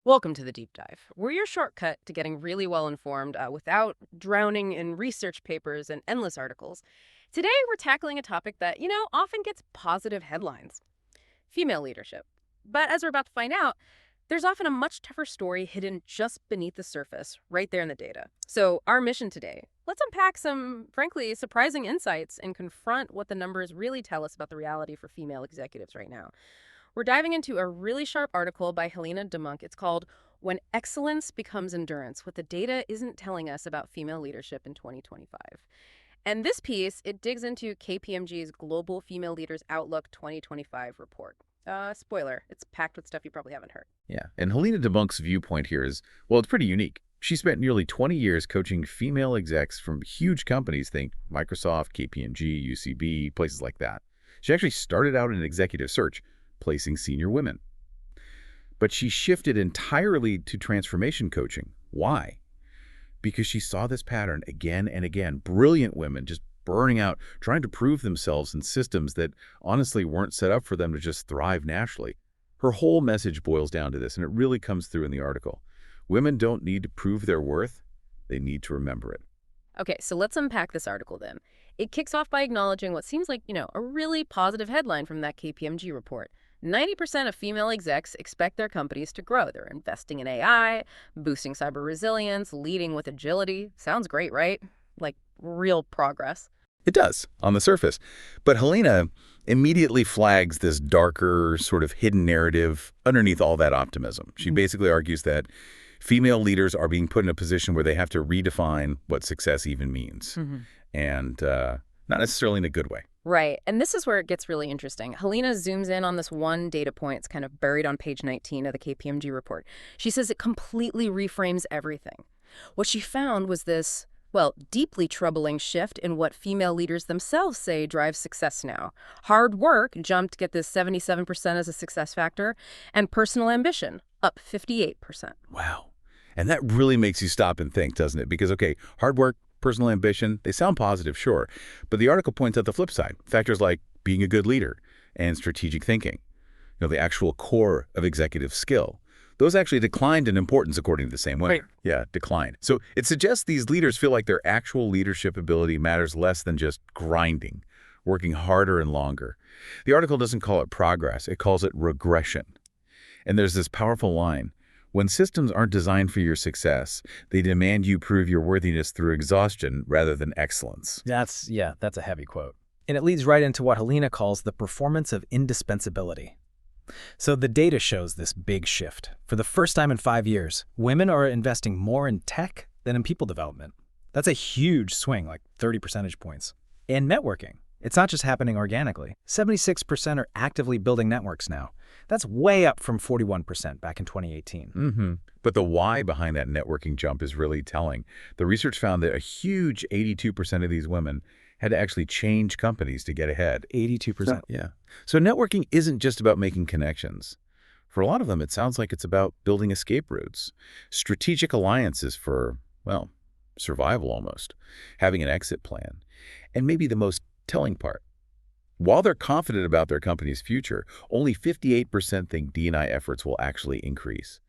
Welcome to the Deep Dive. We're your shortcut to getting really well informed without drowning in research papers and endless articles. Today, we're tackling a topic that, often gets positive headlines: female leadership. But as we're about to find out, there's often a much tougher story hidden just beneath the surface, right there in the data. So, our mission today: let's unpack some, frankly, surprising insights and confront what the numbers really tell us about the reality for female executives right now. We're diving into a really sharp article by Helena Demuynk. It's called "When Excellence Becomes Endurance: What the Data Isn't Telling Us About Female Leadership in 2025." And this piece, it digs into KPMG's Global Female Leaders Outlook 2025 report. Spoiler, it's packed with stuff you probably haven't heard. Yeah, and Helena Demunk's viewpoint here is, well, it's pretty unique. She spent nearly 20 years coaching female execs from huge companies, think Microsoft, KPMG, UCB, places like that. She actually started out in executive search, placing senior women. But she shifted entirely to transformation coaching. Why? Because she saw this pattern again and again. Brilliant women just burning out, trying to prove themselves in systems that honestly weren't set up for them to just thrive naturally. Her whole message boils down to this, and it really comes through in the article. Women don't need to prove their worth. They need to remember it. Okay, so let's unpack this article then. It kicks off by acknowledging what seems like, a really positive headline from that KPMG report. 90% of female execs expect their companies to grow. They're investing in AI, boosting cyber resilience, leading with agility. Sounds great, right? Like real progress. It does, on the surface. But Helena immediately flags this darker, sort of hidden narrative underneath all that optimism. She basically argues that female leaders are being put in a position where they have to redefine what success even means. And not necessarily in a good way. Right. And this is where it gets really interesting. Helena zooms in on this one data point. It's kind of buried on page 19 of the KPMG report. She says it completely reframes everything. What she found was this, well, deeply troubling shift in what female leaders themselves say drives success now. Hard work jumped, get this, 77% as a success factor, and personal ambition up 58%. Wow. And that really makes you stop and think, doesn't it? Because, okay, hard work, personal ambition, they sound positive, sure. But the article points out the flip side. Factors like being a good leader and strategic thinking, the actual core of executive skill. Those actually declined in importance according to the same women. Right. Yeah, declined. So it suggests these leaders feel like their actual leadership ability matters less than just grinding, working harder and longer. The article doesn't call it progress. It calls it regression. And there's this powerful line: when systems aren't designed for your success, they demand you prove your worthiness through exhaustion rather than excellence. That's a heavy quote. And it leads right into what Helena calls the performance of indispensability. So the data shows this big shift. For the first time in 5 years, women are investing more in tech than in people development. That's a huge swing, like 30 percentage points. And networking. It's not just happening organically. 76% are actively building networks now. That's way up from 41% back in 2018. But the why behind that networking jump is really telling. The research found that a huge 82% of these women had to actually change companies to get ahead. 82%. Yeah. So networking isn't just about making connections. For a lot of them, it sounds like it's about building escape routes, strategic alliances for, well, survival almost, having an exit plan. And maybe the most telling part: while they're confident about their company's future, only 58% think D&I efforts will actually increase.